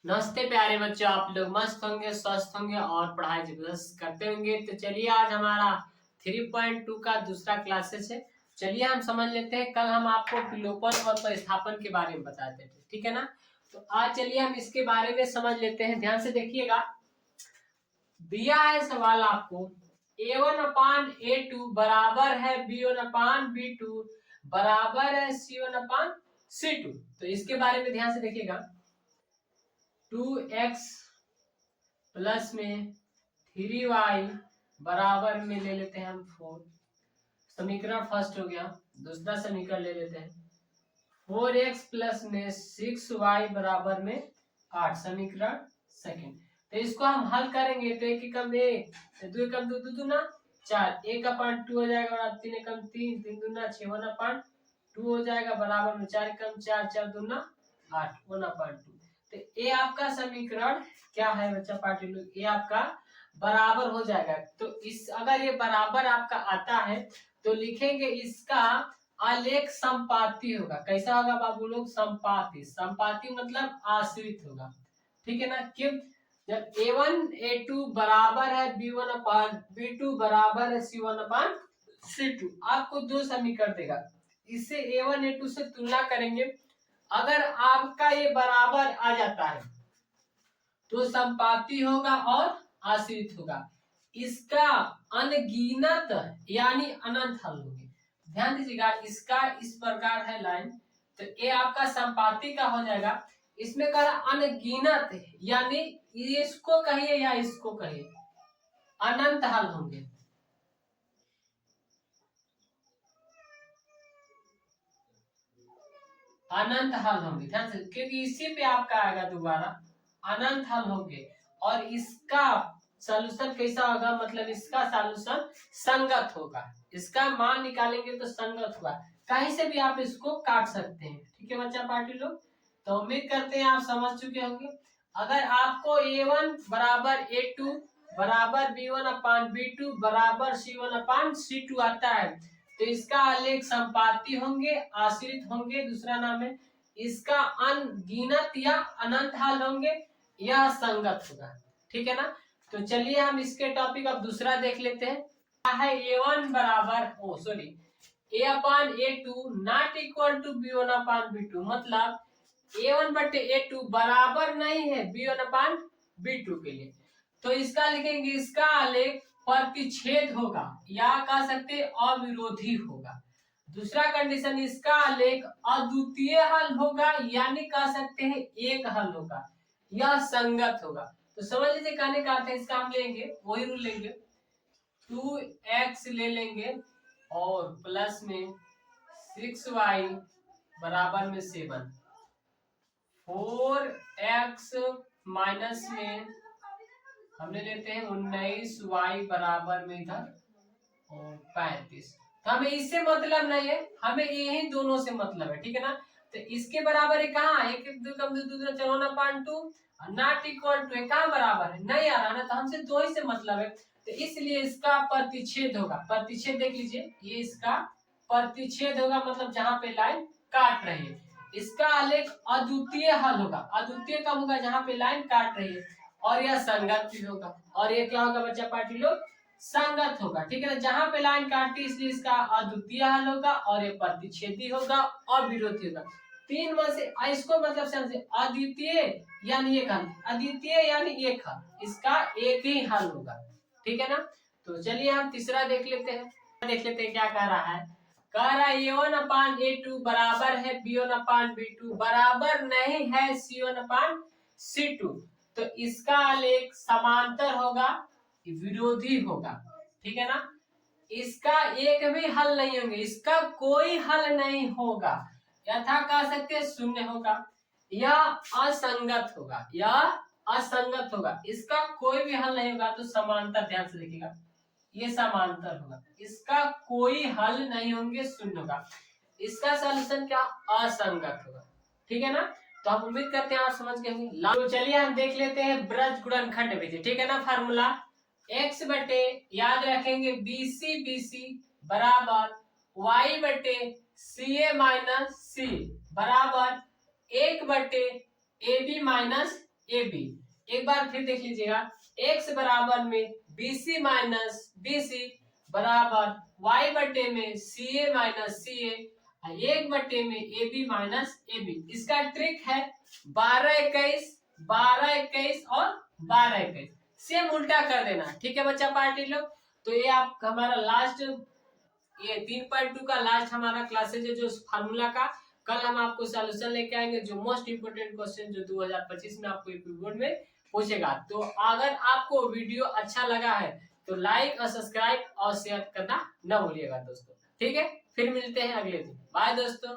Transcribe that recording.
नमस्ते प्यारे बच्चों, आप लोग मस्त होंगे, स्वस्थ होंगे और पढ़ाई जबरदस्त करते होंगे। तो चलिए आज हमारा 3.2 का दूसरा क्लासेस है। चलिए हम समझ लेते हैं। कल हम आपको विलोपन और प्रतिस्थापन के बारे में बताते थे, ठीक है ना। तो आज चलिए हम इसके बारे में समझ लेते हैं। ध्यान से देखिएगा, दिया है सवाल आपको A1/A2 बराबर है B1/B2 बराबर है C1/C2। तो इसके बारे में ध्यान से देखिएगा। 2x प्लस में 3y बराबर में ले लेते हैं हम 4। समीकरण फर्स्ट हो गया। दूसरा समीकरण ले लेते हैं 4x प्लस में 6y बराबर में 8। समीकरण सेकंड। तो इसको हम हल करेंगे तो एक एकम एक, दो एकम दो, दो दूना 4, 1/2 हो जाएगा और 3 एकम 3, 3 दूना 6, 1/2 हो जाएगा बराबर में 4 एकम 4, 4 दूना 8, 1/2। तो ये आपका समीकरण क्या है बच्चा पार्टी लोग, ये आपका बराबर हो जाएगा। तो इस अगर ये बराबर आपका आता है तो लिखेंगे इसका आलेख संपाती होगा। कैसा होगा बाबू लोग? संपाती। संपाती मतलब आश्रित होगा, ठीक है ना। क्यों? जब A1/A2 बराबर है B1/B2 बराबर है C1/C2, आपको दो समीकरण देगा। इससे A1/A2 से तुलना करेंगे। अगर आपका ये बराबर आ जाता है तो संपाती होगा और आश्रित होगा। इसका अनगिनत यानी अनंत हल होंगे। ध्यान दीजिएगा, इसका इस प्रकार है लाइन, तो ये आपका संपाती का हो जाएगा। इसमें कह रहा अनगिनत यानी इसको कहिए या इसको कहिए, अनंत हल होंगे। अनंत हल होंगे, ध्यान से, क्योंकि इसी पे आपका आएगा दोबारा अनंत हल होंगे। और इसका सॉल्यूशन कैसा होगा? मतलब इसका सॉल्यूशन संगत होगा। इसका मान निकालेंगे तो संगत होगा। कहीं से भी आप इसको काट सकते हैं, ठीक है बच्चा पार्टी लोग। तो उम्मीद करते हैं आप समझ चुके होंगे। अगर आपको A1 बराबर A2 बराबर B1/B2 बराबर C1/C2 आता है तो इसका आलेख संपाती होंगे, आश्रित होंगे, दूसरा नाम है। इसका अनगिनत या अनंत हल होंगे, यह संगत होगा, ठीक है ना। तो चलिए हम इसके टॉपिक अब दूसरा देख लेते हैं। है A1 बराबर A/A2 not equal to B1/B2, मतलब A1/A2 बराबर नहीं है B1/B2 के लिए। तो इसका लिखेंगे, इसका आलेख प्रतिच्छेद होगा या कह सकते अविरोधी होगा। दूसरा कंडीशन, इसका आलेख अद्वितीय हल होगा यानी कह सकते हैं एक हल होगा, यह संगत होगा। तो समझ लीजिए कहने का अर्थ है, इसका हम लेंगे वही रूल लेंगे, 2x ले लेंगे और प्लस में 6y बराबर में 7, 4x माइनस में हम ले लेते हैं 19y बराबर में इधर और 35। तो हमें इससे मतलब नहीं है, हमें यही दोनों से मतलब है, ठीक है ना। तो इसके बराबर है कहाँ? एक एक दो कम दो दो 1/2 नॉट इक्वल टू कहाँ बराबर है? नहीं आ रहा ना, तो हमसे दो ही से मतलब है। तो इसलिए इसका प्रतिच्छेद होगा। प्रतिच्छेद देख लीजिए, ये इसका प्रतिच्छेद होगा, मतलब जहां पे लाइन काट रही है। इसका आलेख अद्वितीय हल होगा। अद्वितीय कब होगा? जहां पे लाइन काट रही है। और यह संगत भी होगा। और ये क्या होगा बच्चा पार्टी लोग? संगत होगा, ठीक है ना। जहां पे लाइन काटती है इसलिए इसका अद्वितीय हल होगा और ये प्रतिच्छेदी होगा और विरोधी होगा। तीन में से इसको मतलब समझे, अद्वितीय यानी एक हल, अद्वितीय यानी एक हल, इसका एक ही हल होगा, ठीक है ना। तो चलिए हम तीसरा देख लेते हैं। क्या कह रहा है? कह रहा है A1/A2 बराबर है B1/B2 बराबर नहीं है C1/C2। तो इसका आलेख समांतर होगा, विरोधी होगा, ठीक है ना। इसका एक भी हल नहीं होंगे, इसका कोई हल नहीं होगा, यथा कह सकते हैं शून्य होगा, या असंगत होगा, या असंगत होगा। इसका कोई भी हल नहीं होगा। तो समांतर, ध्यान से देखिएगा, ये समांतर होगा, इसका कोई हल नहीं होंगे, शून्य होगा। इसका सॉल्यूशन क्या? असंगत होगा, ठीक है ना। तो हम उम्मीद करते हैं आप समझ गए होंगे। तो चलिए हम देख लेते हैं ब्रज गुणनखंड विधि, ठीक है ना। फार्मूला x बटे, याद रखेंगे BC बराबर y बटे CA माइनस C बराबर 1 बटे AB माइनस ए बी। एक बार फिर देख लीजिएगा, x बराबर में B C minus B C बराबर y बटे में सी ए माइनस सी ए, 1 बटे में A B minus A B. इसका ट्रिक है 12 21 12 21 और 12 21 सेम उल्टा कर देना। ठीक है बच्चा पार्टी लोग, तो ये आप हमारा लास्ट, ये 3.2 का लास्ट हमारा क्लासेज है जो फार्मूला का। कल हम आपको सॉल्यूशन लेके आएंगे जो मोस्ट इंपोर्टेंट क्वेश्चन जो 2025 में आपको बोर्ड में पूछेगा। तो अगर आपको वीडियो अच्छा लगा है तो लाइक और सब्सक्राइब और शेयर करना न भूलिएगा दोस्तों। ठीक है, फिर मिलते हैं अगले दिन। बाय दोस्तों।